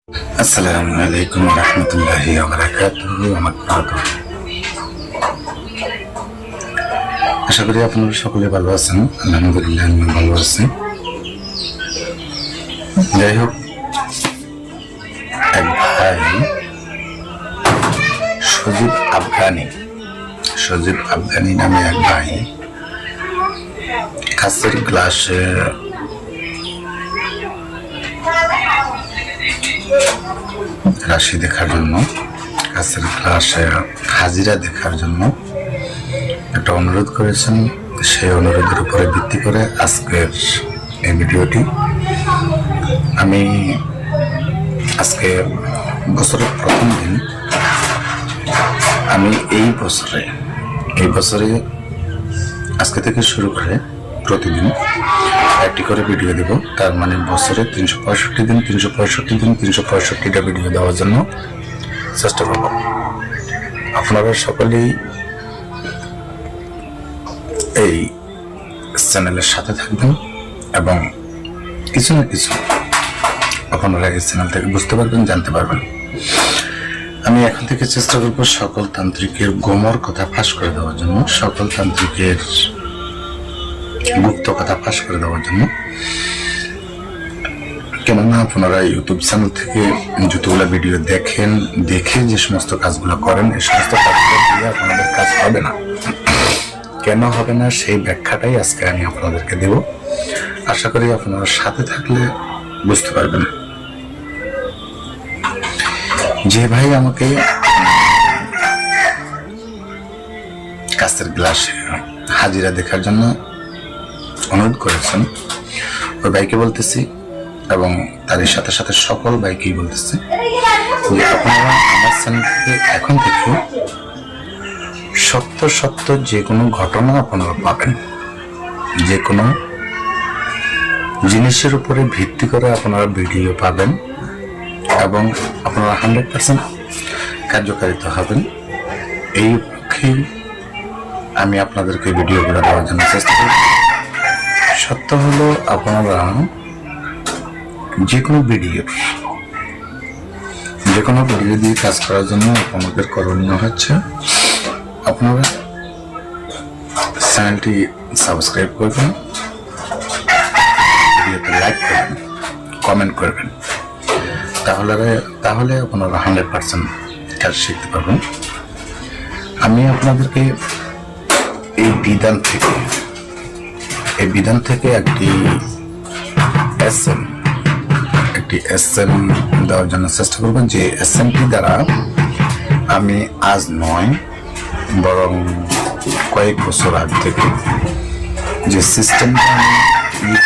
আসসালামু আলাইকুম রহমতুল্লাহি ওয়া বারাকাতুহু। আশা করি আপনারা সকলে ভালো আছেন। আলহামদুলিল্লাহ আমি ভালো আছি। যাই হোক, এক ভাই সজীব আফগানি নামে এক ভাই কাঁচের গ্লাসে রাশি দেখার জন্য, কাছের ক্লাসে হাজিরা দেখার জন্য একটা অনুরোধ করেছেন। সেই অনুরোধের উপরে ভিত্তি করে আজকের এই ভিডিওটি। আমি আজকে বছরের প্রথম দিন, আমি এই বছরে আজকে থেকে শুরু করে প্রতিদিন একটি করে ভিডিও দেব। তার মানে বছরে 365টা ভিডিও দেওয়ার জন্য চেষ্টা করব। আপনারা সকলেই এই চ্যানেলের সাথে থাকবেন এবং কিছু না কিছু আপনারা এই চ্যানেল থেকে বুঝতে পারবেন, জানতে পারবেন। আমি এখন থেকে চেষ্টা করব সকল তান্ত্রিকের গোমর কথা ফাঁস করে দেওয়ার জন্য, সকল তান্ত্রিকের গুপ্ত কথা ফাঁস করে দেওয়ার জন্য। কেননা আপনারা ইউটিউব চ্যানেল থেকে যতগুলো ভিডিও দেখেন, দেখে যে সমস্ত কাজগুলো করেন, এই সমস্ত কাজগুলো দিয়ে আপনাদের কাজ হবে না। কেন হবে না সেই ব্যাখ্যাটাই আজকে আমি আপনাদেরকে দেব। আশা করি আপনারা সাথে থাকলে বুঝতে পারবেন। যে ভাই আমাকে কাঁচের গ্লাসে হাজিরা দেখার জন্য অনুরোধ করেছেন, ওই ভাইকে বলতেছি এবং তার সাথে সাথে সকল ভাইকেই বলতেছি যে আপনারা আমার চ্যানেল থেকে এখন থেকে সত্য যে কোনো ঘটনা আপনারা পাবেন, যে কোনো জিনিসের উপরে ভিত্তি করে আপনারা ভিডিও পাবেন এবং আপনারা 100% কার্যকারিতা হবেন। এই পক্ষেই আমি আপনাদেরকে ভিডিওগুলো দেওয়ার জন্য চেষ্টা করি। সত্য হলো, আপনারা যে কোনো ভিডিও দিয়ে কাজ করার জন্য আপনাদের করণীয় হচ্ছে আপনারা চ্যানেলটি সাবস্ক্রাইব করবেন, ভিডিওতে লাইক করবেন, কমেন্ট করবেন। তাহলে আপনারা 100% কাজ শিখতে পারবেন। আমি আপনাদেরকে এই বিধান থেকে একটি এসএম দেওয়ার জন্য চেষ্টা করবেন। যে এসএমটি দ্বারা আমি আজ নয়, বরং কয়েক বছর আগ থেকে যে সিস্টেমটা আমি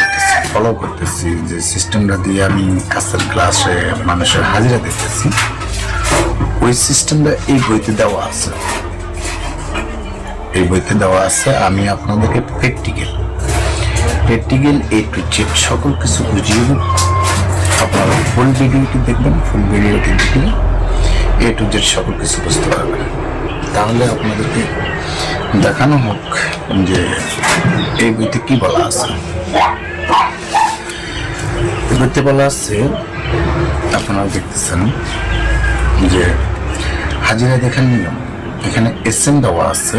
ফলো করতেছি, যে সিস্টেমটা দিয়ে আমি কাঁচের গ্লাসে মানুষের হাজিরা দেখতেছি, ওই সিস্টেমটা এই বইতে দেওয়া আছে। আমি আপনাদেরকে প্র্যাকটিক্যাল A to Z সকল কিছু বুঝিয়ে দেব। আপনারা ফুল ভিডিওটি দেখবেন, ফুল ভিডিওটি দেখলে A to Z সকল কিছু বুঝতে পারবেন। তাহলে আপনাদেরকে দেখানো হোক যে এই বইতে কি বলা আছে। এই বইতে বলা আছে, আপনারা দেখতেছেন যে হাজিরা দেখার নিয়ম। এখানে এসএম দেওয়া আছে,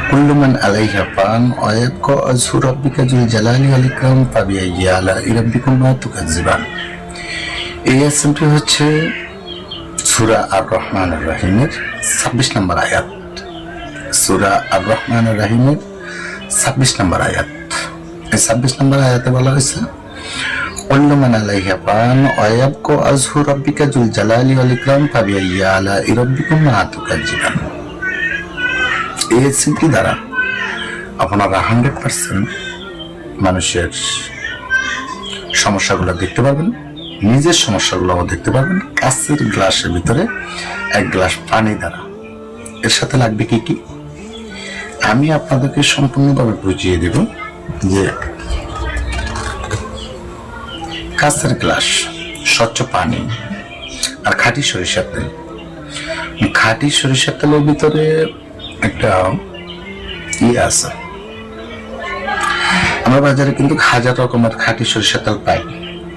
কুল্লু মান আলাইহা ফান ওয়া ইয়াবকা ওয়াজহু রাব্বিকা যুল জালালি ওয়াল ইকরাম ফাবিআইয়ি আলাই রাব্বিকুমা তুকাজ্জিবান। এই এসএমটি হচ্ছে সূরা আর-রহমানুর রহিমের 26 নম্বর আয়াত। সূরা আর-রহমানুর রহিমের 26 নম্বর আয়াত। এই 26 নম্বর আয়াতে বলা হয়েছে, কুল্লু মান আলাইহা ফান ওয়া ইয়াবকা ওয়াজহু রাব্বিকা যুল জালালি ওয়াল ইকরাম ফাবিআইয়ি আলাই রাব্বিকুমা তুকাজ্জিবান। এই এসএমটি দ্বারা আপনারা 100% মানুষের সমস্যাগুলো দেখতে পারবেন, নিজের সমস্যাগুলো দেখতে পারবেন। কাঁচের গ্লাসের ভিতরে এক গ্লাস পানি দ্বারা এর সাথে লাগবে কি আমি আপনাদেরকে সম্পূর্ণভাবে বুঝিয়ে দেব। যে কাঁচের গ্লাস, স্বচ্ছ পানি আর খাঁটি সরিষার তেল। খাঁটি সরিষার তেলের ভিতরে একটা আছে, আমরা বাজারে কিন্তু হাজার রকমের খাঁটি সরিষার তেল পাই।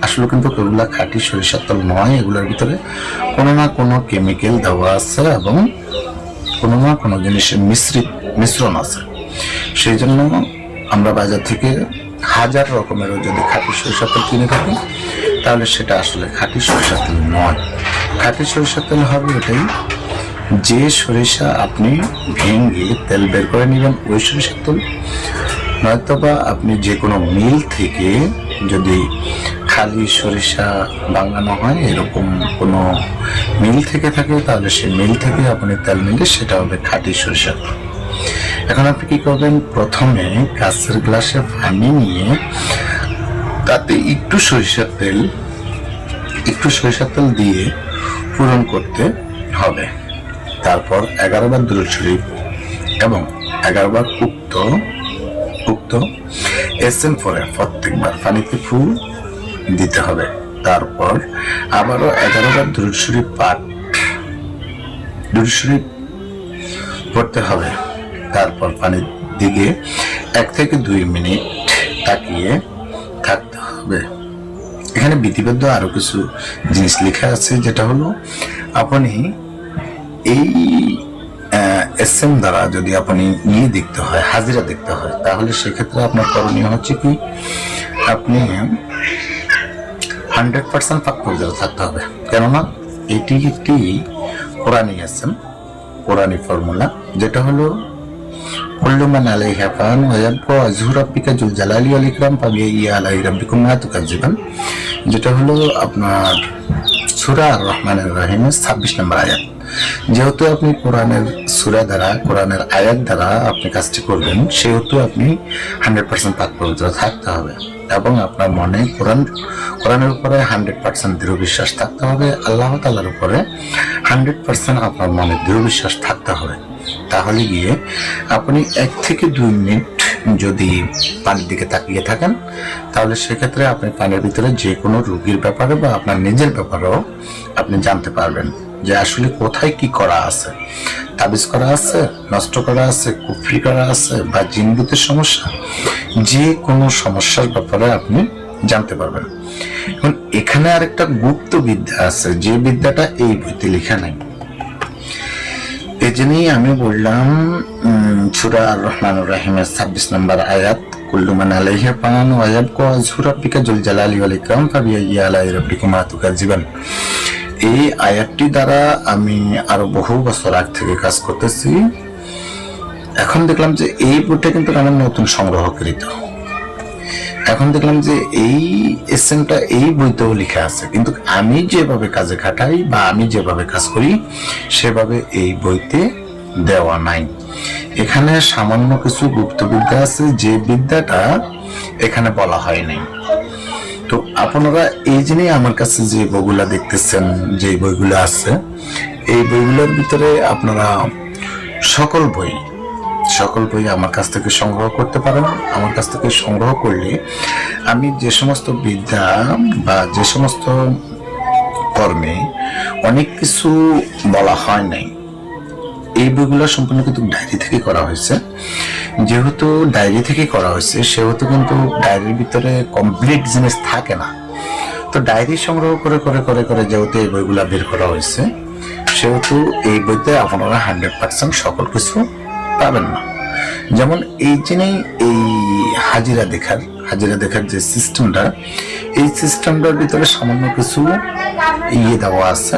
আসলে কিন্তু এগুলা খাঁটি সরিষার তেল নয়, এগুলোর ভিতরে কোনো না কোনো কেমিক্যাল দেওয়া আছে এবং কোনো না কোনো জিনিসের মিশ্রণ আছে। সেই জন্য আমরা বাজার থেকে হাজার রকমেরও যদি খাঁটি সরিষার তেল কিনে থাকি, তাহলে সেটা আসলে খাঁটি সরিষার তেল নয়। খাঁটি সরিষার তেল হবে এটাই, যে সরিষা আপনি ভেঙে তেল বের করে নেবেন ওই সরিষার তেল, নয়তোবা আপনি যে কোনো মিল থেকে যদি খালি সরিষা ভাঙানো হয় এরকম কোনো মিল থেকে থাকে, তাহলে সেই মিল থেকে আপনি তেল নিলে সেটা হবে খাঁটি সরিষার তেল। এখন আপনি কি করবেন, প্রথমে কাঁচের গ্লাসে পানি নিয়ে তাতে একটু সরিষার তেল দিয়ে পূরণ করতে হবে। তারপর 11 বার দুরূদ শরীফ এবং 11 বার উক্ত এসএম পরে প্রত্যেকবার পানিতে ফু দিতে হবে। তারপর আবারও 11 বার দুরূদ শরীফ পড়তে হবে। তারপর পানির দিকে 1 থেকে 2 মিনিট তাকিয়ে থাকতে হবে। এখানে বিধিবদ্ধ আরো কিছু জিনিস লেখা আছে, যেটা হলো আপনি এই এসএম দ্বারা যদি আপনি নিয়ে দেখতে হয়, হাজিরা দেখতে হয়, তাহলে সেক্ষেত্রে আপনার করণীয় হচ্ছে কি, আপনি 100% পাক পবিত্র থাকতে হবে। কেননা এটি একটি কোরআনী এসএম, কোরআনী ফর্মুলা, যেটা হলো কুল্লু মান আলাইহা ফান ওয়া ইয়াবকা ওয়াজহু রাব্বিকা যুল জালালি ওয়াল ইকরাম ফাবিআইয়ি আলাই রাব্বিকুমা তুকাজ্জিবান, যেটা হলো আপনার সূরা আর রহমানের রহিমের 26 নম্বর আয়াত। যেহেতু আপনি কোরআনের সূরা দ্বারা, কোরআনের আয়াত দ্বারা আপনি কাজটি করবেন, সেহেতু আপনি 100% পাক পবিত্র থাকতে হবে এবং আপনার মনে কোরআনের উপরে 100% দৃঢ় বিশ্বাস থাকতে হবে। আল্লাহ তাআলার উপরে 100% আপনার মনে দৃঢ় বিশ্বাস থাকতে হবে। তাহলে গিয়ে আপনি 1 থেকে 2 মিনিট যদি পানির দিকে তাকিয়ে থাকেন, তাহলে সেক্ষেত্রে আপনি পানির ভিতরে যে কোনো রোগীর ব্যাপারে বা আপনার নিজের ব্যাপারেও আপনি জানতে পারবেন যে আসলে কোথায় কি করা আছে, তাবিজ করা আছে, নষ্ট করা আছে, কুফরি করা আছে বা জিনভূতের সমস্যা, যে কোনো সমস্যার ব্যাপারে আপনি জানতে পারবেন। এখন এখানে আরেকটা গুপ্ত বিদ্যা আছে, যে বিদ্যাটা এই বইতে লেখা নাই। এই জন্যই আমি বললাম সূরা আর রহমানুর রহিমের 26 নম্বর আয়াত, কুল্লু মান আলাইহা ফান ওয়া ইয়াবকা ওয়াজহু রাব্বিকা যুল জালালি ওয়াল ইকরাম ফাবিআইয়ি আলাই রাব্বিকুমা তুকাজ্জিবান। এই আয়াতটি দ্বারা আমি আরো বহু বছর আগ থেকে কাজ করতেছি। এখন দেখলাম যে এই বইটা কিন্তু আমার নতুন সংগ্রহকৃত। এখন দেখলাম যে এই এসএমটা এই বইতেও লেখা আছে, কিন্তু আমি যেভাবে কাজে খাটাই বা আমি যেভাবে কাজ করি সেভাবে এই বইতে দেওয়া নাই। এখানে সামান্য কিছু গুপ্ত বিদ্যা আছে, যে বিদ্যাটা এখানে বলা হয় নাই। তো আপনারা এই জন্যই আমার কাছে যে বইগুলা দেখতেছেন, যে বইগুলো আছে, এই বইগুলোর ভিতরে আপনারা সকল বই আমার কাছ থেকে সংগ্রহ করতে পারেন। আমার কাছ থেকে সংগ্রহ করলে আমি যে সমস্ত বিদ্যা বা যে সমস্ত কর্মে অনেক কিছু বলা হয় নাই, এই বইগুলো সম্পূর্ণ কিন্তু ডায়েরি থেকে করা হয়েছে। যেহেতু ডায়েরি থেকে করা হয়েছে, সেহেতু কিন্তু ডায়েরির ভিতরে কমপ্লিট জিনিস থাকে না। তো ডায়েরি সংগ্রহ করে করে করে করে যেহেতু এই বইগুলা বের করা হয়েছে, সেহেতু এই বইতে আপনারা 100% সকল কিছু পাবেন না। যেমন এই জন্যই এই হাজিরা দেখার যে সিস্টেমটা, এই সিস্টেমটার ভিতরে সামান্য কিছু দেওয়া আছে,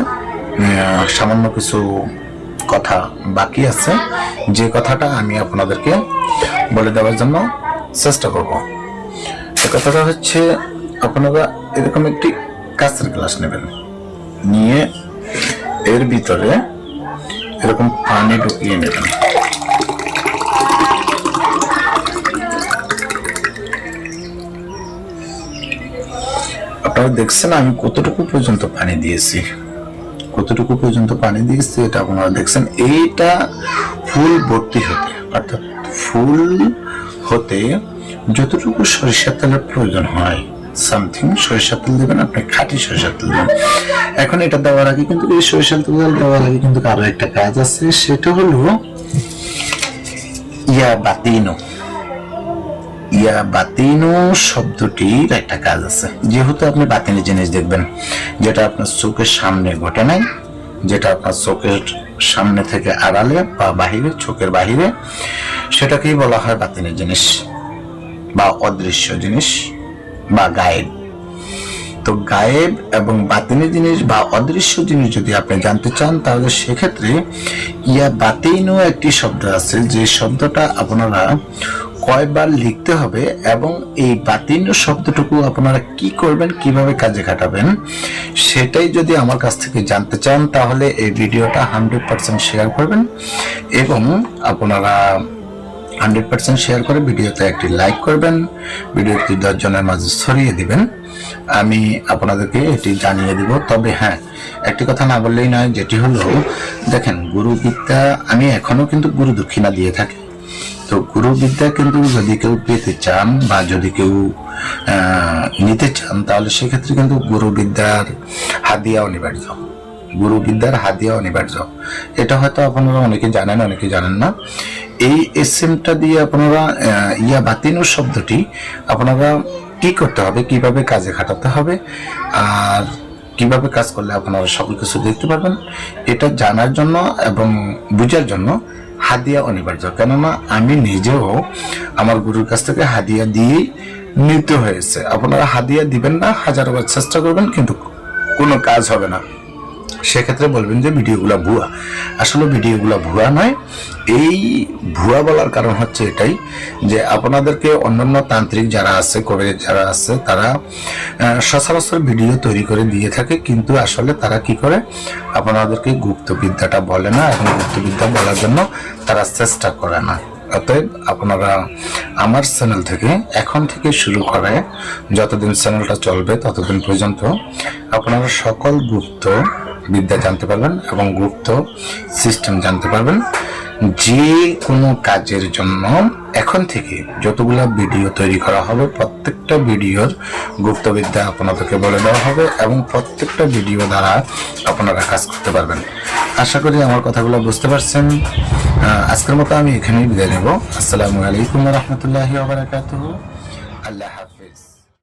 সামান্য কিছু কথা বাকি আছে, যে কথাটা আমি আপনাদেরকে বলে দেওয়ার জন্য চেষ্টা করব। এই কথাটা হচ্ছে, আপনারা এরকম একটি কাঁচের গ্লাস নেবেন, নিয়ে এর ভিতরে এরকম পানি ঢুকিয়ে নেবেন। আপনারা দেখছেন আমি কতটুকু পর্যন্ত পানি দিয়েছি, এটা আপনারা দেখছেন। এইটা ফুল ভর্তি হতে, অর্থাৎ ফুল হতে যতটুকু সরিষার তেলের প্রয়োজন হয়, সামথিং সরিষার তেল দেবেন, আপনি খাঁটি সরিষার তেল দেবেন। এখন এটা দেওয়ার আগে কিন্তু, এই সরিষার তেল দেওয়ার আগে কিন্তু আরো একটা কাজ আছে, সেটা হলো ইয়া বাতিনু শব্দটির একটা কাজ আছে। যেহেতু আপনি বাতিনি জিনিস দেখবেন, যেটা আপনার চোখের সামনে ঘটে নাই, যেটা আপনার চোখের সামনে থেকে আড়ালে বা বাহিরে, চোখের বাহিরে, সেটাকেই বলা হয় বাতিনি জিনিস বা অদৃশ্য জিনিস বা গায়েব। তো গায়েব এবং বাতিনি জিনিস বা অদৃশ্য জিনিস যদি আপনি জানতে চান, তাহলে সেক্ষেত্রে ইয়া বাতিনু একটি শব্দ আছে, যে শব্দটা আপনারা কয়বার লিখতে হবে এবং এই বাতিনু শব্দটুকু আপনারা কি করবেন, কিভাবে কাজে খাটাবেন, সেটাই যদি আমার কাছ থেকে জানতে চান, তাহলে এই ভিডিওটা 100% শেয়ার করবেন এবং আপনারা 100% শেয়ার করে ভিডিওতে একটি লাইক করবেন, ভিডিওটি 10 জনের মাঝে ছড়িয়ে দিবেন। আমি আপনাদেরকে এটি জানিয়ে দিব। তবে হ্যাঁ, একটি কথা না বললেই নয়, যেটি হলো, দেখেন, গুরুবিদ্যা আমি এখনো কিন্তু গুরু দক্ষিণা দিয়ে থাকি। তো গুরুবিদ্যা কিন্তু যদি কেউ পেতে চান বা যদি কেউ নিতে চান, তাহলে সেক্ষেত্রে কিন্তু গুরুবিদ্যার হাদিয়া অনিবার্য। গুরুবিদ্যার হাদিয়া অনিবার্য, এটা হয়তো আপনারা অনেকে জানেন, অনেকে জানেন না। এই এসএমটা দিয়ে আপনারা ইয়া বাতিনু শব্দটি আপনারা কি করতে হবে, কিভাবে কাজে খাটাতে হবে, আর কিভাবে কাজ করলে আপনারা সকল কিছু দেখতে পারবেন, এটা জানার জন্য এবং বুঝার জন্য হাদিয়া অনিবার্য। কেননা আমি নিজেও আমার গুরুর কাছ থেকে হাদিয়া দিয়েই নিতে হয়েছে। আপনারা হাদিয়া দিবেন না, হাজারবার চেষ্টা করবেন, কিন্তু কোনো কাজ হবে না। সেক্ষেত্রে বলবেন যে ভিডিওগুলো ভুয়া। আসলে ভিডিওগুলো ভুয়া নয়। এই ভুয়া বলার কারণ হচ্ছে এটাই যে আপনাদেরকে অন্যান্য তান্ত্রিক যারা আছে, কবিরাজ যারা আছে, তারা সচরাচর ভিডিও তৈরি করে দিয়ে থাকে, কিন্তু আসলে তারা কি করে, আপনাদেরকে গুপ্তবিদ্যাটা বলে না এবং গুপ্তবিদ্যা বলার জন্য তারা চেষ্টা করে না। অতএব আপনারা আমার চ্যানেল থেকে এখন থেকে শুরু করে যতদিন চ্যানেলটা চলবে ততদিন পর্যন্ত আপনারা সকল গুপ্ত বিদ্যা জানতে পারবেন এবং গুপ্ত সিস্টেম জানতে পারবেন। যে কোনো কাজের জন্য এখন থেকে যতগুলা ভিডিও তৈরি করা হবে, প্রত্যেকটা ভিডিওর গুপ্তবিদ্যা আপনাদেরকে বলে দেওয়া হবে এবং প্রত্যেকটা ভিডিও দ্বারা আপনারা কাজ করতে পারবেন। আশা করি আমার কথাগুলো বুঝতে পারছেন। আজকের মতো আমি এখানেই বিদায় নেব। আসসালামু আলাইকুম ওয়া রাহমাতুল্লাহি ওয়া বারাকাতুহু। আল্লাহ হাফেজ।